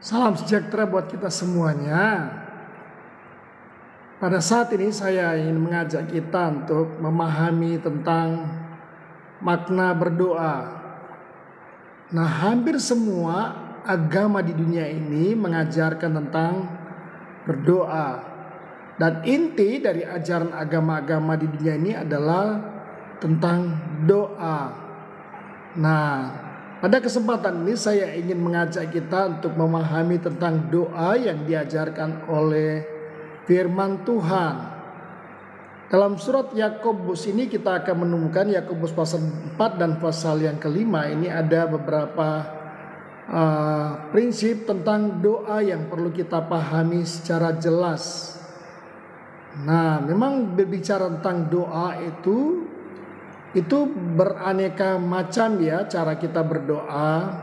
Salam sejahtera buat kita semuanya. Pada saat ini saya ingin mengajak kita untuk memahami tentang makna berdoa. Nah, hampir semua agama di dunia ini mengajarkan tentang berdoa. Dan inti dari ajaran agama-agama di dunia ini adalah tentang doa. Nah, pada kesempatan ini saya ingin mengajak kita untuk memahami tentang doa yang diajarkan oleh firman Tuhan. Dalam surat Yakobus ini kita akan menemukan Yakobus pasal 4 dan pasal yang kelima ini ada beberapa prinsip tentang doa yang perlu kita pahami secara jelas. Nah, memang berbicara tentang doa itu beraneka macam ya cara kita berdoa.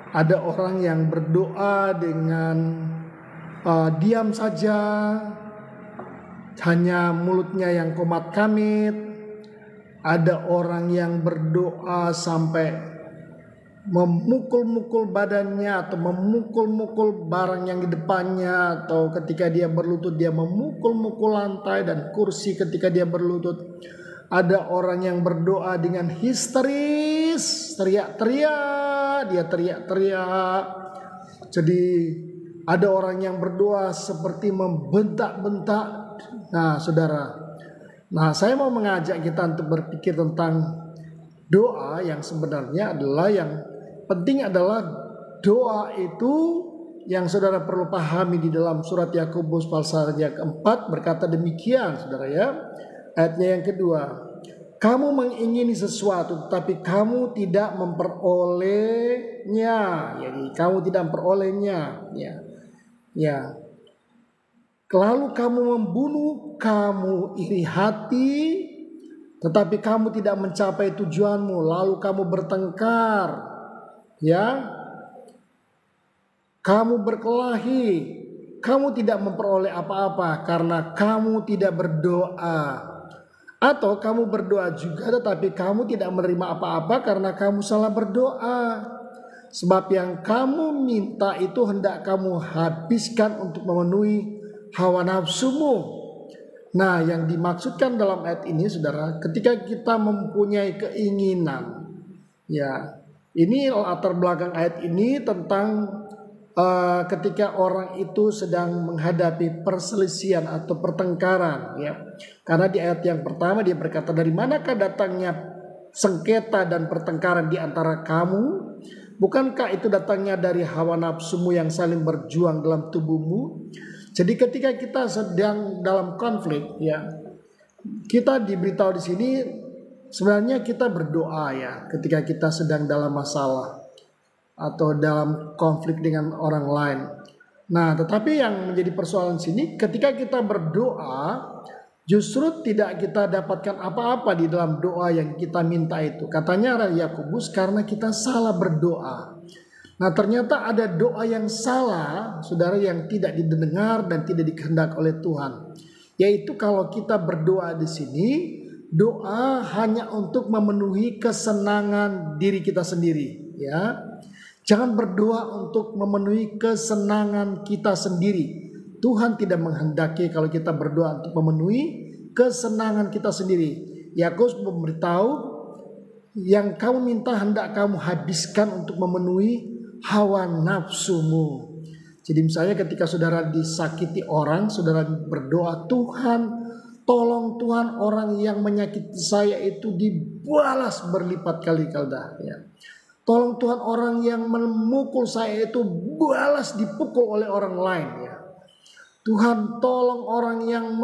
Ada orang yang berdoa dengan diam saja, hanya mulutnya yang komat kamit. Ada orang yang berdoa sampai memukul-mukul badannya atau memukul-mukul barang yang di depannya, atau ketika dia berlutut dia memukul-mukul lantai dan kursi ketika dia berlutut. Ada orang yang berdoa dengan histeris, teriak-teriak, dia teriak-teriak. Jadi ada orang yang berdoa seperti membentak-bentak. Nah, saudara, saya mau mengajak kita untuk berpikir tentang doa yang sebenarnya adalah yang penting adalah doa itu yang saudara perlu pahami di dalam surat Yakobus pasal yang keempat berkata demikian, saudara ya. Ayatnya yang kedua, kamu mengingini sesuatu tetapi kamu tidak memperolehnya. Jadi kamu tidak memperolehnya. Ya. Lalu kamu membunuh, kamu iri hati, tetapi kamu tidak mencapai tujuanmu. Lalu kamu bertengkar, ya. Kamu berkelahi, kamu tidak memperoleh apa-apa karena kamu tidak berdoa. Atau kamu berdoa juga tetapi kamu tidak menerima apa-apa karena kamu salah berdoa. Sebab yang kamu minta itu hendak kamu habiskan untuk memenuhi hawa nafsumu. Nah, yang dimaksudkan dalam ayat ini saudara, ketika kita mempunyai keinginan, ya, ini latar belakang ayat ini tentang ketika orang itu sedang menghadapi perselisihan atau pertengkaran, ya. Karena di ayat yang pertama dia berkata, dari manakah datangnya sengketa dan pertengkaran di antara kamu? Bukankah itu datangnya dari hawa nafsumu yang saling berjuang dalam tubuhmu? Jadi ketika kita sedang dalam konflik, ya, kita diberitahu di sini sebenarnya kita berdoa ya ketika kita sedang dalam masalah atau dalam konflik dengan orang lain. Nah, tetapi yang menjadi persoalan sini ketika kita berdoa justru tidak kita dapatkan apa-apa di dalam doa yang kita minta itu. Katanya Yakobus karena kita salah berdoa. Nah, ternyata ada doa yang salah, saudara, yang tidak didengar dan tidak dikehendak oleh Tuhan. Yaitu kalau kita berdoa di sini, doa hanya untuk memenuhi kesenangan diri kita sendiri, ya. Jangan berdoa untuk memenuhi kesenangan kita sendiri. Tuhan tidak menghendaki kalau kita berdoa untuk memenuhi kesenangan kita sendiri. Yakobus memberitahu yang kamu minta hendak kamu habiskan untuk memenuhi hawa nafsumu. Jadi misalnya ketika saudara disakiti orang, saudara berdoa, Tuhan tolong Tuhan orang yang menyakiti saya itu dibalas berlipat kali ganda, ya. Tolong Tuhan orang yang memukul saya itu balas dipukul oleh orang lain, ya. Tuhan tolong orang yang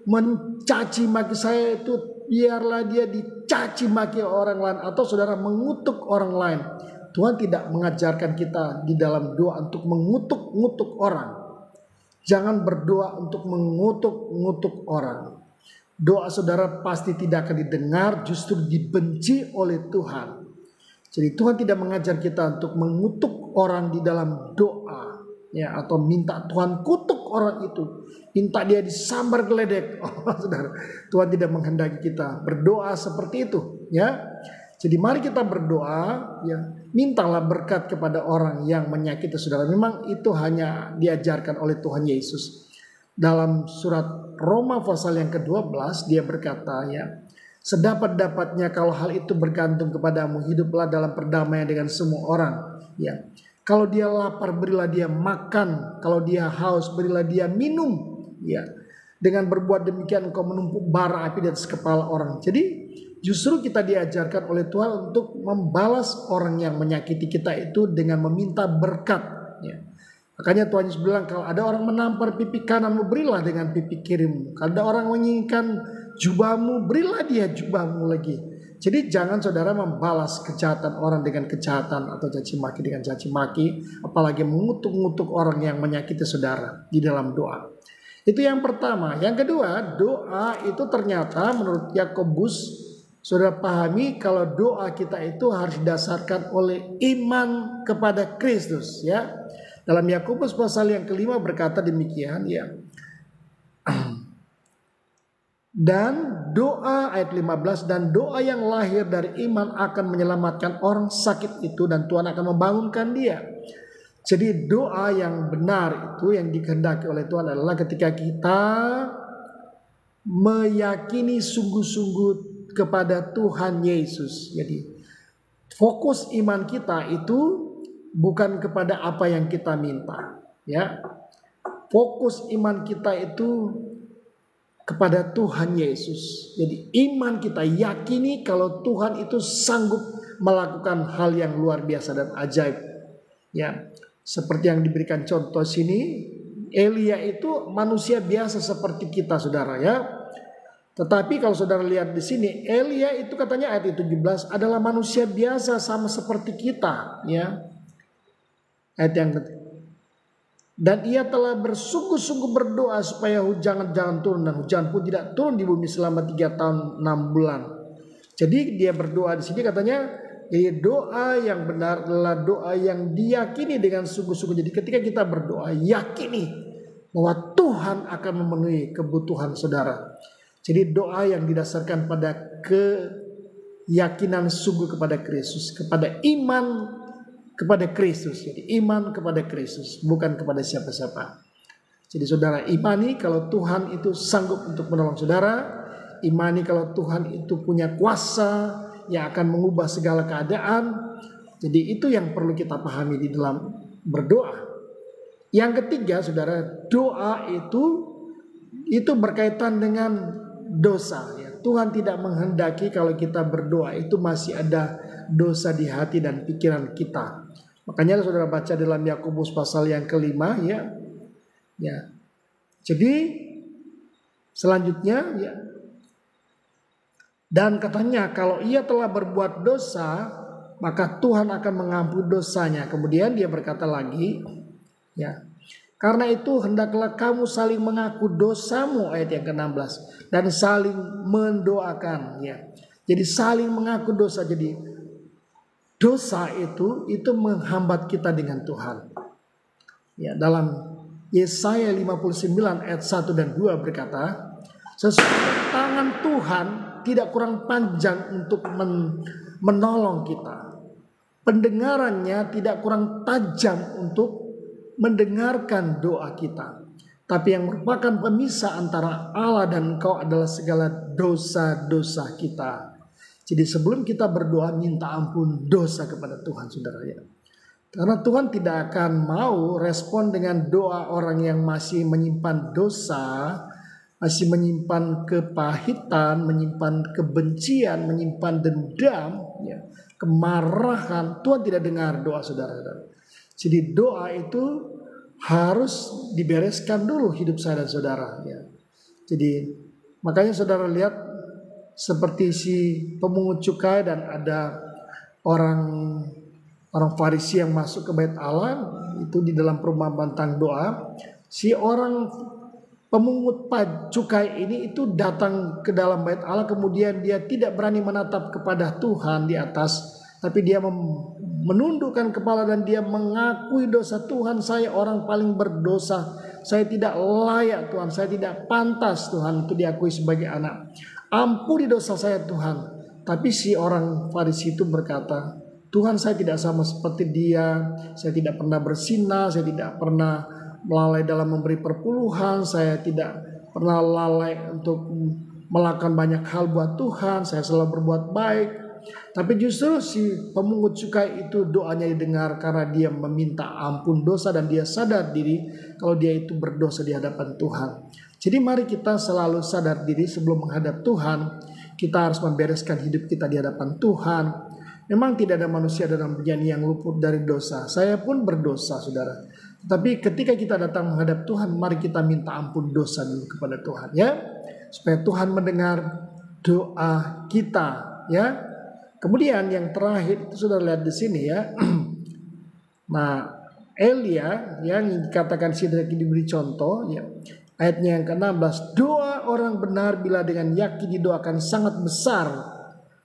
mencaci maki saya itu biarlah dia dicaci maki orang lain, atau saudara mengutuk orang lain. Tuhan tidak mengajarkan kita di dalam doa untuk mengutuk-ngutuk orang. Jangan berdoa untuk mengutuk-ngutuk orang. Doa saudara pasti tidak akan didengar, justru dibenci oleh Tuhan. Jadi Tuhan tidak mengajar kita untuk mengutuk orang di dalam doa, ya, atau minta Tuhan kutuk orang itu, minta dia disambar geledek. Saudara, Tuhan tidak menghendaki kita berdoa seperti itu, ya. Jadi mari kita berdoa, ya, mintalah berkat kepada orang yang menyakiti saudara. Memang itu hanya diajarkan oleh Tuhan Yesus. Dalam surat Roma pasal yang ke-12 dia berkata, ya, sedapat-dapatnya kalau hal itu bergantung kepadamu, hiduplah dalam perdamaian dengan semua orang. Ya, kalau dia lapar berilah dia makan, kalau dia haus berilah dia minum. Ya, dengan berbuat demikian engkau menumpuk bara api di atas kepala orang. Jadi justru kita diajarkan oleh Tuhan untuk membalas orang yang menyakiti kita itu dengan meminta berkat. Ya. Makanya Tuhan Yesus bilang, kalau ada orang menampar pipi kananmu, berilah dengan pipi kirimu. Kalau ada orang menginginkan jubahmu, berilah dia jubahmu lagi. Jadi jangan saudara membalas kejahatan orang dengan kejahatan atau caci maki dengan caci maki, apalagi mengutuk-ngutuk orang yang menyakiti saudara di dalam doa. Itu yang pertama. Yang kedua, doa itu ternyata menurut Yakobus, saudara pahami kalau doa kita itu harus didasarkan oleh iman kepada Kristus, ya. Dalam Yakobus pasal yang ke-5 berkata demikian, ya. Dan doa ayat 15, dan doa yang lahir dari iman akan menyelamatkan orang sakit itu dan Tuhan akan membangunkan dia. Jadi doa yang benar itu yang dikehendaki oleh Tuhan adalah ketika kita meyakini sungguh-sungguh kepada Tuhan Yesus. Jadi fokus iman kita itu bukan kepada apa yang kita minta, ya. Fokus iman kita itu kepada Tuhan Yesus. Jadi iman kita yakini kalau Tuhan itu sanggup melakukan hal yang luar biasa dan ajaib. Ya, seperti yang diberikan contoh sini, Elia itu manusia biasa seperti kita, saudara, ya. Tetapi kalau saudara lihat di sini, Elia itu katanya ayat 17 adalah manusia biasa sama seperti kita, ya. Ayat yang ketiga. Dan ia telah bersungguh-sungguh berdoa supaya hujan jangan turun, dan hujan pun tidak turun di bumi selama 3 tahun 6 bulan. Jadi dia berdoa di sini katanya, doa yang benar adalah doa yang diyakini dengan sungguh-sungguh. Jadi ketika kita berdoa, yakini bahwa Tuhan akan memenuhi kebutuhan saudara. Jadi doa yang didasarkan pada keyakinan sungguh kepada Kristus, kepada iman kepada Kristus. Jadi iman kepada Kristus, bukan kepada siapa-siapa. Jadi saudara imani kalau Tuhan itu sanggup untuk menolong saudara. Imani kalau Tuhan itu punya kuasa yang akan mengubah segala keadaan. Jadi itu yang perlu kita pahami di dalam berdoa. Yang ketiga, saudara, doa itu berkaitan dengan dosa. Ya. Tuhan tidak menghendaki kalau kita berdoa itu masih ada dosa di hati dan pikiran kita. Makanya saudara baca dalam Yakobus pasal yang ke-5, ya. Ya. Jadi selanjutnya, ya. Dan katanya kalau ia telah berbuat dosa, maka Tuhan akan mengampuni dosanya. Kemudian dia berkata lagi, ya. Karena itu hendaklah kamu saling mengaku dosamu, ayat yang ke-16, dan saling mendoakan, ya. Jadi saling mengaku dosa. Jadi dosa itu menghambat kita dengan Tuhan. Ya, dalam Yesaya 59 ayat 1 dan 2 berkata, sesungguhnya tangan Tuhan tidak kurang panjang untuk menolong kita. Pendengarannya tidak kurang tajam untuk mendengarkan doa kita. Tapi yang merupakan pemisah antara Allah dan engkau adalah segala dosa-dosa kita. Jadi sebelum kita berdoa, minta ampun dosa kepada Tuhan, saudara, ya. Karena Tuhan tidak akan mau respon dengan doa orang yang masih menyimpan dosa, masih menyimpan kepahitan, menyimpan kebencian, menyimpan dendam, ya, kemarahan. Tuhan tidak dengar doa saudara. Jadi doa itu harus dibereskan dulu hidup saya dan saudara, ya. Jadi makanya saudara lihat seperti si pemungut cukai dan ada orang Farisi yang masuk ke bait Allah itu di dalam perumpamaan bantang doa. Si orang pemungut cukai ini itu datang ke dalam bait Allah, kemudian dia tidak berani menatap kepada Tuhan di atas, tapi dia menundukkan kepala dan dia mengakui dosa. Tuhan, saya orang paling berdosa, saya tidak layak Tuhan, saya tidak pantas Tuhan untuk diakui sebagai anak. Ampuni dosa saya Tuhan. Tapi si orang Farisi itu berkata, Tuhan, saya tidak sama seperti dia, saya tidak pernah berzina, saya tidak pernah melalai dalam memberi perpuluhan, saya tidak pernah lalai untuk melakukan banyak hal buat Tuhan, saya selalu berbuat baik. Tapi justru si pemungut cukai itu doanya didengar karena dia meminta ampun dosa dan dia sadar diri kalau dia itu berdosa di hadapan Tuhan. Jadi mari kita selalu sadar diri sebelum menghadap Tuhan. Kita harus membereskan hidup kita di hadapan Tuhan. Memang tidak ada manusia dalam dunia ini yang luput dari dosa. Saya pun berdosa, saudara. Tapi ketika kita datang menghadap Tuhan, mari kita minta ampun dosa dulu kepada Tuhan, ya, supaya Tuhan mendengar doa kita, ya. Kemudian yang terakhir itu sudah lihat di sini, ya. Nah, Elia yang dikatakan sini diberi contoh, ya. Ayatnya yang ke-16, doa orang benar bila dengan yakin didoakan sangat besar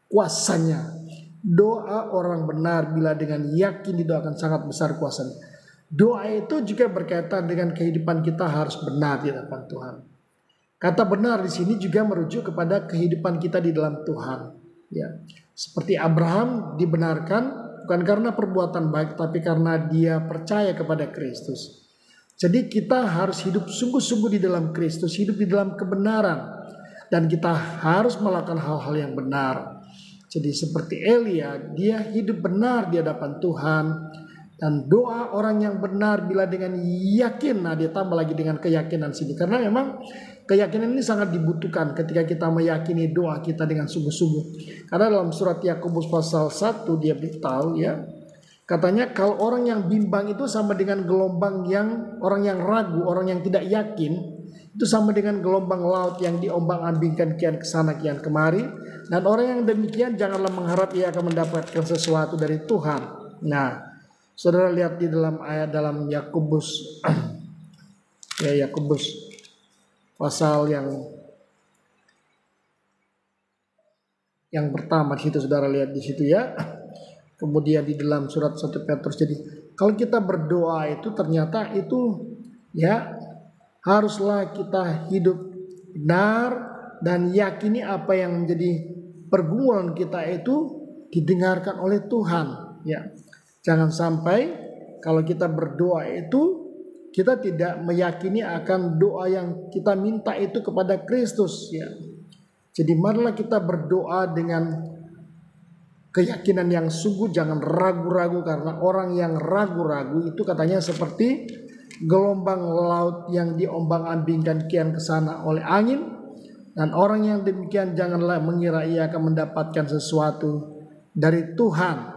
kuasanya. Doa orang benar bila dengan yakin didoakan sangat besar kuasanya. Doa itu juga berkaitan dengan kehidupan kita harus benar di hadapan Tuhan. Kata benar di sini juga merujuk kepada kehidupan kita di dalam Tuhan. Ya, seperti Abraham dibenarkan bukan karena perbuatan baik, tapi karena dia percaya kepada Kristus. Jadi kita harus hidup sungguh-sungguh di dalam Kristus, hidup di dalam kebenaran, dan kita harus melakukan hal-hal yang benar. Jadi seperti Elia, dia hidup benar di hadapan Tuhan. Dan doa orang yang benar bila dengan yakin, nah dia tambah lagi dengan keyakinan sini. Karena memang keyakinan ini sangat dibutuhkan ketika kita meyakini doa kita dengan sungguh-sungguh. Karena dalam surat Yakobus pasal 1 dia beritahu, ya, katanya kalau orang yang bimbang itu sama dengan gelombang yang, orang yang ragu, orang yang tidak yakin, itu sama dengan gelombang laut yang diombang-ambingkan kian kesana kian kemari. Dan orang yang demikian janganlah mengharap ia akan mendapatkan sesuatu dari Tuhan. Nah, saudara lihat di dalam ayat dalam Yakobus ya, Yakobus pasal yang pertama di situ, saudara lihat di situ, ya. Kemudian di dalam surat 1 Petrus. Jadi kalau kita berdoa itu ternyata itu, ya, haruslah kita hidup benar dan yakini apa yang menjadi pergumulan kita itu didengarkan oleh Tuhan, ya. Jangan sampai kalau kita berdoa itu kita tidak meyakini akan doa yang kita minta itu kepada Kristus, ya. Jadi marilah kita berdoa dengan keyakinan yang sungguh, jangan ragu-ragu, karena orang yang ragu-ragu itu katanya seperti gelombang laut yang diombang-ambingkan kian ke sana oleh angin. Dan orang yang demikian janganlah mengira ia akan mendapatkan sesuatu dari Tuhan.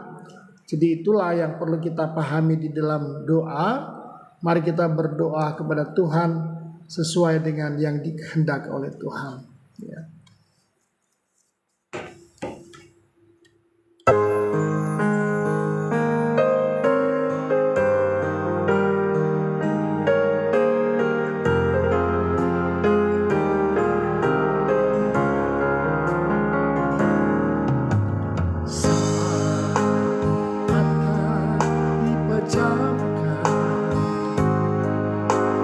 Jadi itulah yang perlu kita pahami di dalam doa. Mari kita berdoa kepada Tuhan sesuai dengan yang dikehendaki oleh Tuhan, ya.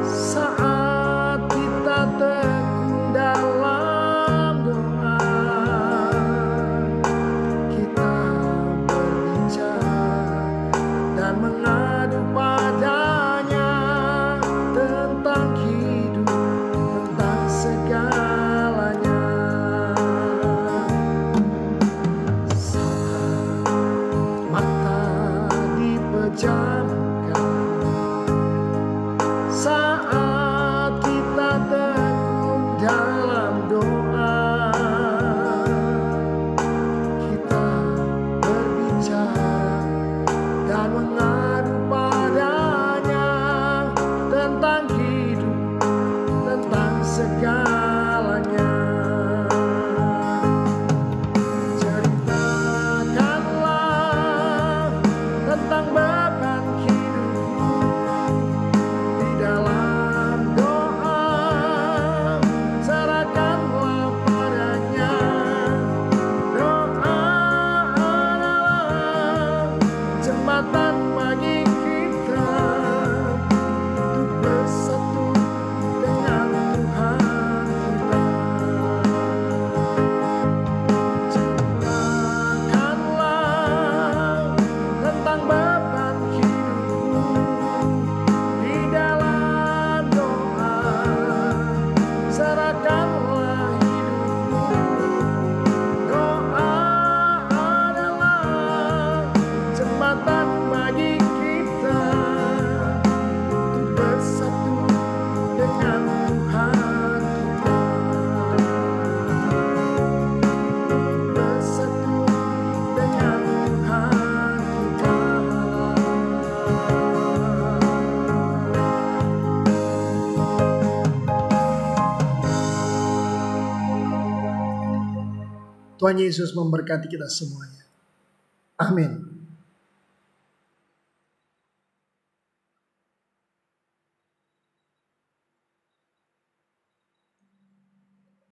Saat kita tekun dalam Tuhan Yesus memberkati kita semuanya. Amin.